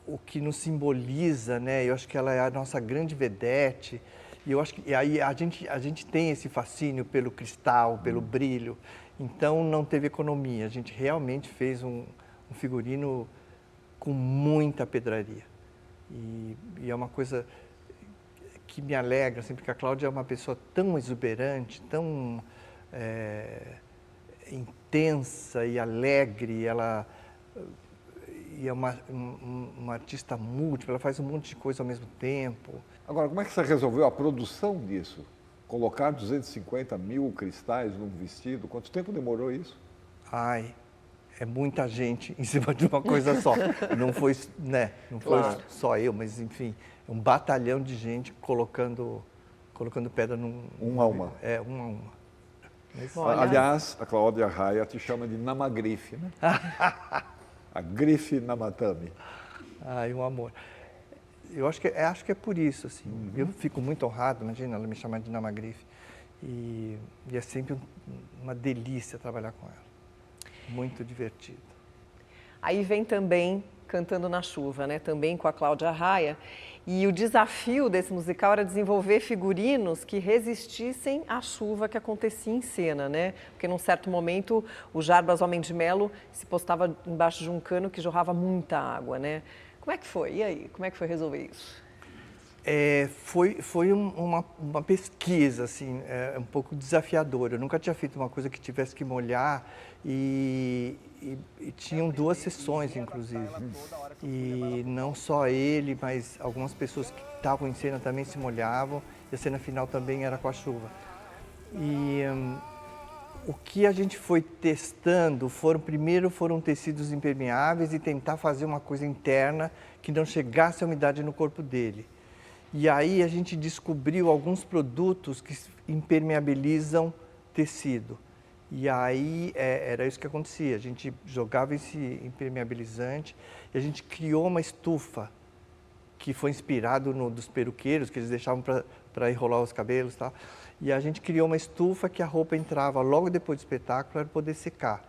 S3: o que nos simboliza, né? Eu acho que ela é a nossa grande vedete. E eu acho que aí a gente tem esse fascínio pelo cristal, pelo brilho. Então não teve economia. A gente realmente fez um figurino com muita pedraria. E é uma coisa que me alegra, assim, porque a Cláudia é uma pessoa tão exuberante, tão intensa e alegre. Ela é uma artista múltipla, ela faz um monte de coisa ao mesmo tempo.
S1: Agora, como é que você resolveu a produção disso? Colocar 250 mil cristais num vestido? Quanto tempo demorou isso?
S3: Ai, é muita gente em cima de uma coisa só. Não foi, né? Não foi só eu, mas enfim, é um batalhão de gente colocando pedra num...
S1: Um a uma.
S3: Um a uma.
S2: Olha.
S1: Aliás, a Cláudia Raia te chama de Namagrife, né? A grife Namatame.
S3: Ai, um amor. Eu acho que é por isso, assim. Eu fico muito honrado, imagina ela me chamar de Namagrife. E é sempre uma delícia trabalhar com ela. Muito divertido.
S2: Aí vem também Cantando na Chuva, né? Também com a Cláudia Raia. E o desafio desse musical era desenvolver figurinos que resistissem à chuva que acontecia em cena, né? Porque num certo momento o Jarbas Homem de Melo se postava embaixo de um cano que jorrava muita água, né? Como é que foi? E aí? Como é que foi resolver isso?
S3: Foi uma pesquisa, assim, um pouco desafiadora. Eu nunca tinha feito uma coisa que tivesse que molhar e tinham 2 sessões, inclusive. E não só ele, mas algumas pessoas que estavam em cena também se molhavam e a cena final também era com a chuva. E o que a gente foi testando primeiro foram tecidos impermeáveis e tentar fazer uma coisa interna que não chegasse a umidade no corpo dele. E aí a gente descobriu alguns produtos que impermeabilizam tecido. E aí era isso que acontecia, a gente jogava esse impermeabilizante e a gente criou uma estufa que foi inspirado dos peruqueiros, que eles deixavam para enrolar os cabelos e tal. E a gente criou uma estufa que a roupa entrava logo depois do espetáculo para poder secar.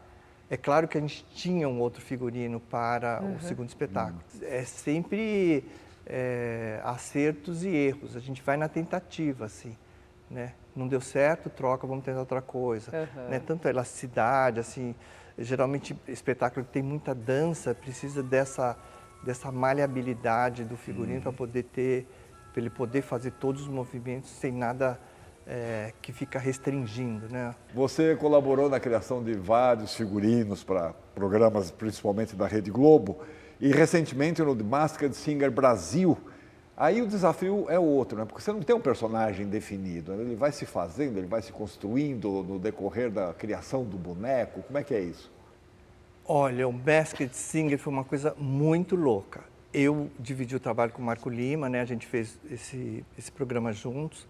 S3: É claro que a gente tinha um outro figurino para o segundo espetáculo. É sempre acertos e erros, a gente vai na tentativa, assim. né? Não deu certo, troca, vamos tentar outra coisa. Né? Tanto a elasticidade, assim, geralmente espetáculo que tem muita dança precisa dessa maleabilidade do figurino para ele poder fazer todos os movimentos sem nada que fica restringindo, né?
S1: Você colaborou na criação de vários figurinos para programas, principalmente da Rede Globo, e recentemente no The Masked Singer Brasil. Aí o desafio é outro, né? Porque você não tem um personagem definido, né? Ele vai se fazendo, ele vai se construindo no decorrer da criação do boneco. Como é que é isso?
S3: Olha, o Masked Singer foi uma coisa muito louca. Eu dividi o trabalho com o Marco Lima, né? A gente fez esse programa juntos,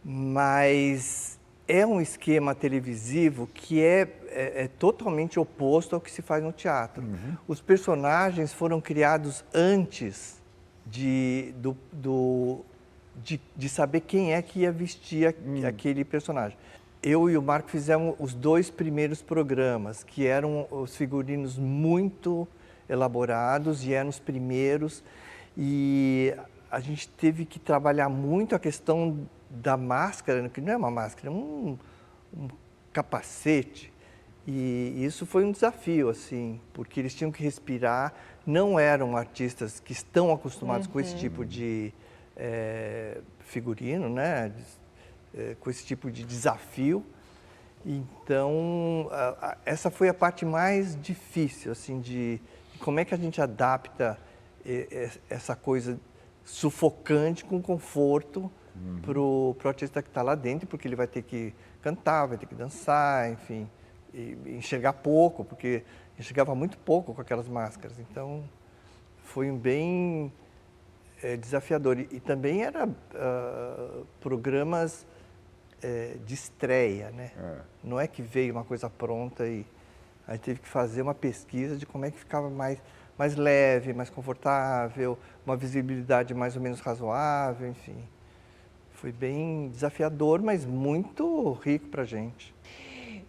S3: mas é um esquema televisivo que é totalmente oposto ao que se faz no teatro. Os personagens foram criados antes de saber quem é que ia vestir aquele personagem. Eu e o Marco fizemos os 2 primeiros programas, que eram os figurinos muito elaborados e eram os primeiros. E a gente teve que trabalhar muito a questão da máscara, que não é uma máscara, é um capacete. E isso foi um desafio, assim, porque eles tinham que respirar, não eram artistas que estão acostumados com esse tipo de figurino, né? Com esse tipo de desafio. Então, essa foi a parte mais difícil, assim, de como é que a gente adapta essa coisa sufocante com conforto para o artista que está lá dentro, porque ele vai ter que cantar, vai ter que dançar, enfim, e enxergar pouco, porque enxergava muito pouco com aquelas máscaras. Então, foi bem desafiador. E também era programas de estreia, né? Não é que veio uma coisa pronta e a gente teve que fazer uma pesquisa de como é que ficava mais leve, mais confortável, uma visibilidade mais ou menos razoável, enfim. Foi bem desafiador, mas muito rico para a gente.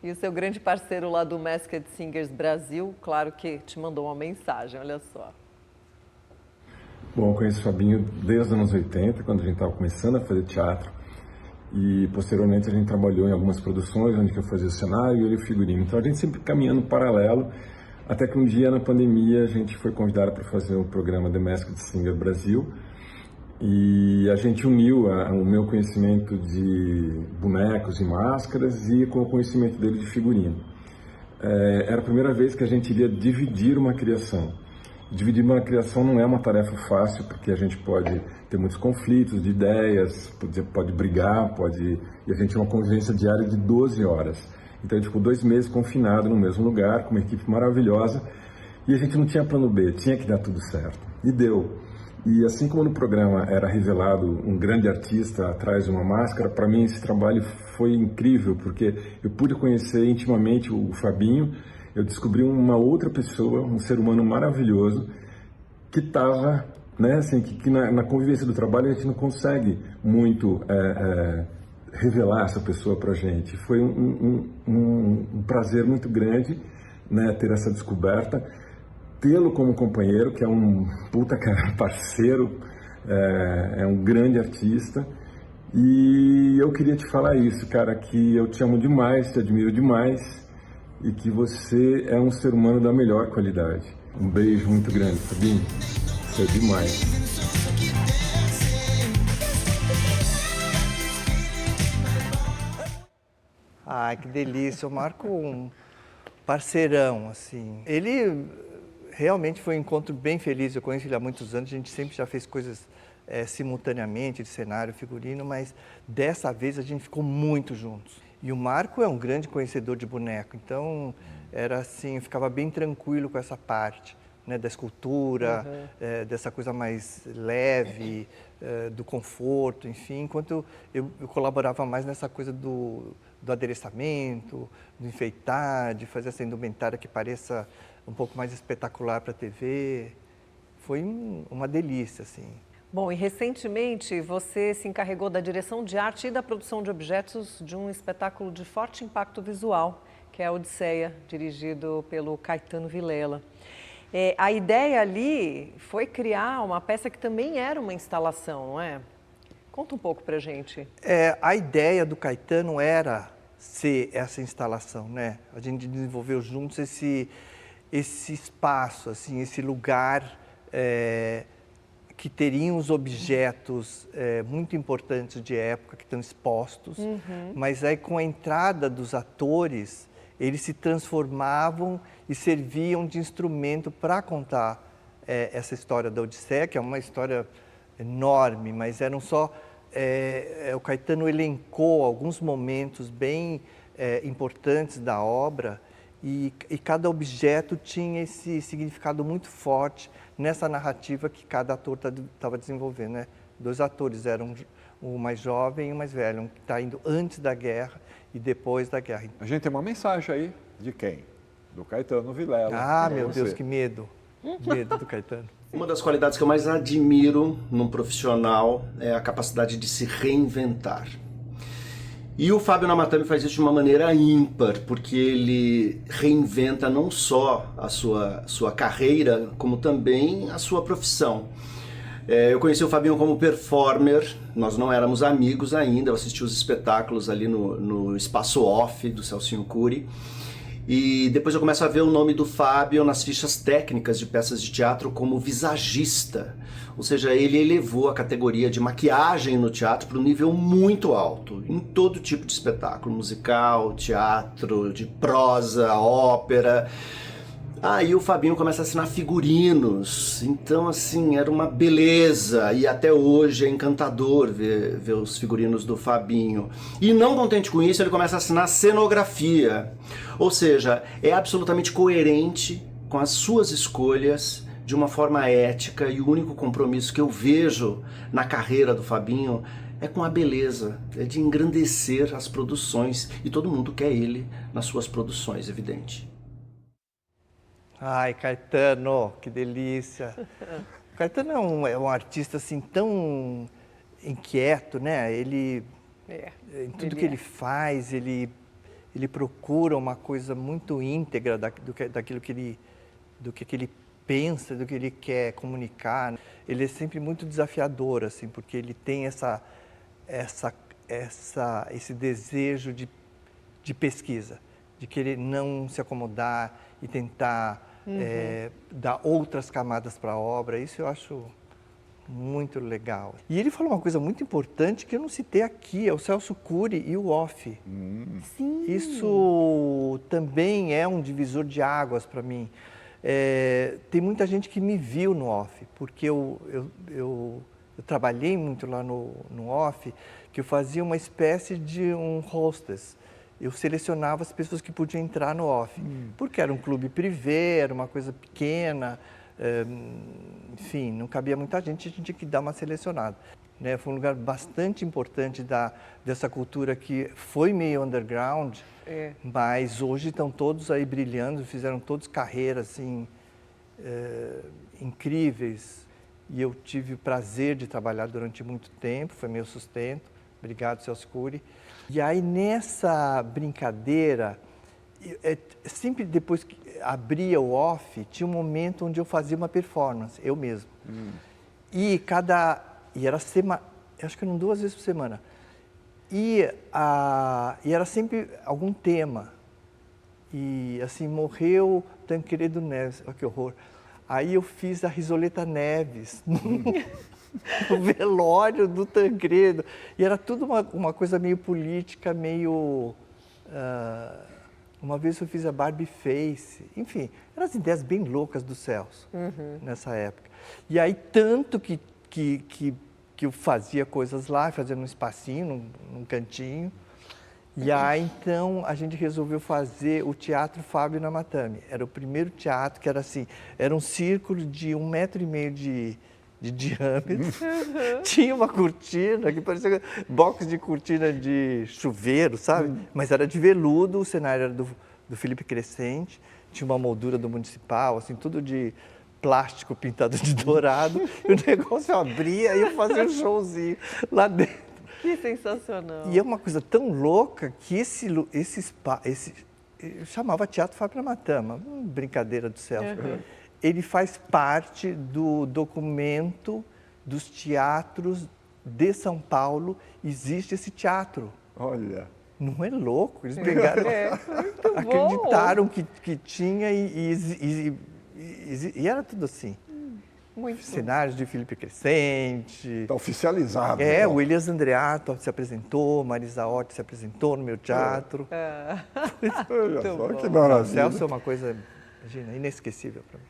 S2: E o seu grande parceiro lá do Masked Singers Brasil, claro que te mandou uma mensagem, olha só.
S9: Bom, eu conheço o Fabinho desde os anos 80, quando a gente estava começando a fazer teatro. E, posteriormente, a gente trabalhou em algumas produções, onde eu fazia o cenário e ele o figurino. Então, a gente sempre caminhando paralelo, até que um dia, na pandemia, a gente foi convidado para fazer o programa The Masked Singer Brasil. E a gente uniu o meu conhecimento de bonecos e máscaras e com o conhecimento dele de figurino. Era a primeira vez que a gente iria dividir uma criação. Dividir uma criação não é uma tarefa fácil, porque a gente pode ter muitos conflitos de ideias, pode brigar, e a gente tem uma convivência diária de 12 horas. Então a gente ficou 2 meses confinado no mesmo lugar, com uma equipe maravilhosa, e a gente não tinha plano B, tinha que dar tudo certo. E deu. E assim como no programa era revelado um grande artista atrás de uma máscara, para mim esse trabalho foi incrível, porque eu pude conhecer intimamente o Fabinho. Eu descobri uma outra pessoa, um ser humano maravilhoso, que estava, né, assim, que na convivência do trabalho a gente não consegue muito revelar essa pessoa para a gente. Foi um prazer muito grande, né, ter essa descoberta, tê-lo como companheiro, que é um puta parceiro, é um grande artista. E eu queria te falar isso, cara, que eu te amo demais, te admiro demais, e que você é um ser humano da melhor qualidade. Um beijo muito grande, Fabinho. Você é demais.
S3: Ai, que delícia. O Marco, um parceirão, assim. Ele realmente foi um encontro bem feliz. Eu conheço ele há muitos anos. A gente sempre já fez coisas simultaneamente, de cenário, figurino, mas dessa vez a gente ficou muito juntos. E o Marco é um grande conhecedor de boneco, então era assim, eu ficava bem tranquilo com essa parte, né, da escultura, dessa coisa mais leve, do conforto, enfim, enquanto eu colaborava mais nessa coisa do adereçamento, do enfeitar, de fazer essa indumentária que pareça um pouco mais espetacular para a TV. Foi uma delícia, assim.
S2: Bom, e recentemente você se encarregou da direção de arte e da produção de objetos de um espetáculo de forte impacto visual, que é a Odisseia, dirigido pelo Caetano Vilela. A ideia ali foi criar uma peça que também era uma instalação, não é? Conta um pouco pra gente.
S3: A ideia do Caetano era ser essa instalação, né? A gente desenvolveu juntos esse espaço, assim, esse lugar que teriam os objetos muito importantes de época que estão expostos, mas aí com a entrada dos atores, eles se transformavam e serviam de instrumento para contar essa história da Odisseia, que é uma história enorme, mas eram só... o Caetano elencou alguns momentos bem importantes da obra e cada objeto tinha esse significado muito forte nessa narrativa que cada ator estava desenvolvendo, né? 2 atores, eram o mais jovem e o mais velho, um que está indo antes da guerra e depois da guerra.
S1: A gente tem uma mensagem aí de quem? Do Caetano Vilela.
S3: Ah, meu Deus, que medo! Medo do Caetano.
S10: Uma das qualidades que eu mais admiro num profissional é a capacidade de se reinventar. E o Fábio Namatame faz isso de uma maneira ímpar, porque ele reinventa não só a sua carreira, como também a sua profissão. Eu conheci o Fabinho como performer, nós não éramos amigos ainda, eu assisti os espetáculos ali no Espaço Off do Celcinho Cury. E depois eu começo a ver o nome do Fábio nas fichas técnicas de peças de teatro como visagista. Ou seja, ele elevou a categoria de maquiagem no teatro para um nível muito alto, em todo tipo de espetáculo, musical, teatro, de prosa, ópera. Aí o Fabinho começa a assinar figurinos, então assim, era uma beleza, e até hoje é encantador ver os figurinos do Fabinho. E não contente com isso, ele começa a assinar cenografia, ou seja, é absolutamente coerente com as suas escolhas, de uma forma ética, e o único compromisso que eu vejo na carreira do Fabinho é com a beleza, é de engrandecer as produções, e todo mundo quer ele nas suas produções, evidente.
S3: Ai, Caetano, que delícia! O Caetano é um artista assim tão inquieto, né? Em tudo que ele faz, ele procura uma coisa muito íntegra daquilo que ele pensa, do que ele quer comunicar. Ele é sempre muito desafiador, assim, porque ele tem esse desejo de pesquisa, de querer não se acomodar e tentar dar outras camadas para a obra. Isso eu acho muito legal. E ele falou uma coisa muito importante que eu não citei aqui, é o Celso Cury e o off.
S2: Sim.
S3: Isso também é um divisor de águas para mim. Tem muita gente que me viu no off, porque eu trabalhei muito lá no off, que eu fazia uma espécie de um hostess. Eu selecionava as pessoas que podiam entrar no off, porque era um clube privê, era uma coisa pequena, enfim, não cabia muita gente, a gente tinha que dar uma selecionada. Né? Foi um lugar bastante importante dessa cultura que foi meio underground, mas hoje estão todos aí brilhando, fizeram todos carreiras assim, incríveis. E eu tive o prazer de trabalhar durante muito tempo, foi meu sustento. Obrigado, Celso Cury. E aí, nessa brincadeira, sempre depois que abria o off, tinha um momento onde eu fazia uma performance, eu mesmo. E era acho que eram 2 vezes por semana. E era sempre algum tema. E assim, morreu Tancredo Neves, olha que horror. Aí eu fiz a Risoleta Neves, no velório do Tancredo. E era tudo uma coisa meio política, meio... uma vez eu fiz a Barbie Face. Enfim, eram as ideias bem loucas do Celso, nessa época. E aí, tanto que eu fazia coisas lá, fazia num espacinho, num cantinho. E aí, então, a gente resolveu fazer o Teatro Fábio Namatame. Era o primeiro teatro que era assim, era um círculo de 1,5 metro de diâmetro. Tinha uma cortina que parecia box de cortina de chuveiro, sabe? Mas era de veludo, o cenário era do Felipe Crescente, tinha uma moldura do Municipal, assim, tudo de plástico pintado de dourado. E o negócio abria e eu fazia um showzinho lá dentro.
S2: Que sensacional.
S3: E é uma coisa tão louca que eu chamava Teatro Fábio Namatame, brincadeira do Celso. Ele faz parte do documento dos teatros de São Paulo existe esse teatro.
S1: Olha.
S3: Não é louco? Eles pegaram,
S2: muito
S3: acreditaram que tinha e era tudo assim.
S2: Muito.
S3: Cenários de Felipe Crescente.
S1: Está oficializado.
S3: É,
S1: então.
S3: o Elias Andreato se apresentou, Marisa Hort se apresentou no meu teatro.
S1: Olha só,
S2: bom.
S1: que
S3: O
S1: maravilha.
S3: Celso é uma coisa, imagina, inesquecível para mim.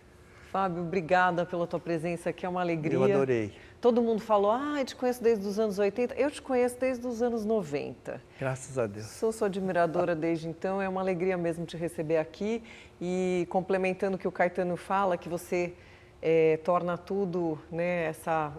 S2: Fábio, obrigada pela tua presença aqui, é uma alegria.
S3: Eu adorei.
S2: Todo mundo falou, eu te conheço desde os anos 80. Eu te conheço desde os anos 90.
S3: Graças a Deus.
S2: Sou sua admiradora desde então, é uma alegria mesmo te receber aqui. E complementando o que o Caetano fala, que você torna tudo, né,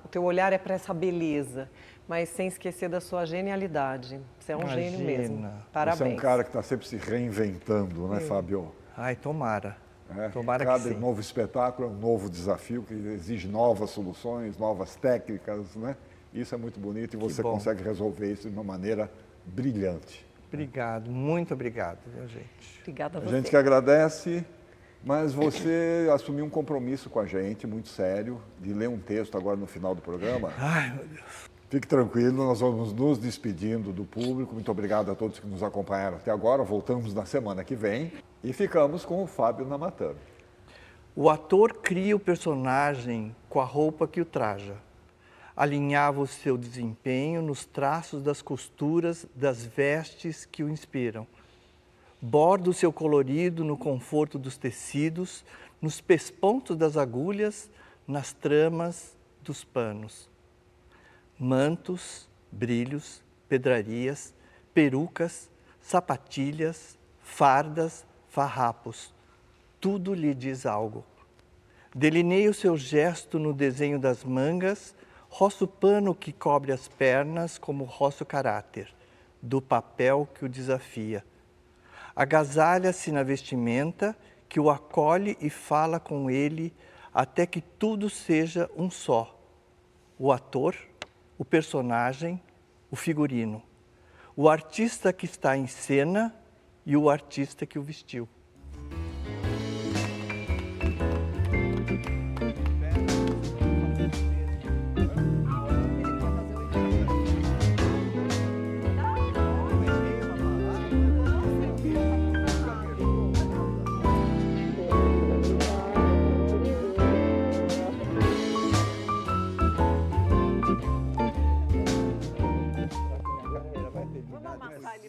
S2: o teu olhar é para essa beleza, mas sem esquecer da sua genialidade. Você é um gênio mesmo. Parabéns.
S1: Você é um cara que está sempre se reinventando, né, Fábio?
S3: Ai, tomara.
S1: É,
S3: Tomara que
S1: cada
S3: sim.
S1: novo espetáculo é um novo desafio que exige novas soluções, novas técnicas, né? Isso é muito bonito e você
S3: bom.
S1: consegue resolver isso de uma maneira brilhante.
S3: Obrigado, muito obrigado, minha gente.
S2: Obrigada a
S1: A
S2: você.
S1: gente que agradece, mas você assumiu um compromisso com a gente, muito sério, de ler um texto agora no final do programa.
S3: Ai, meu Deus.
S1: Fique tranquilo, nós vamos nos despedindo do público. Muito obrigado a todos que nos acompanharam até agora. Voltamos na semana que vem e ficamos com o Fábio Namatame.
S3: O ator cria o personagem com a roupa que o traja. Alinhava o seu desempenho nos traços das costuras das vestes que o inspiram. Borda o seu colorido no conforto dos tecidos, nos pespontos das agulhas, nas tramas dos panos. Mantos, brilhos, pedrarias, perucas, sapatilhas, fardas, farrapos. Tudo lhe diz algo. Delineia o seu gesto no desenho das mangas, roça o pano que cobre as pernas como roça o caráter, do papel que o desafia. Agasalha-se na vestimenta que o acolhe e fala com ele até que tudo seja um só. O ator, o personagem, o figurino. O artista que está em cena e o artista que o vestiu.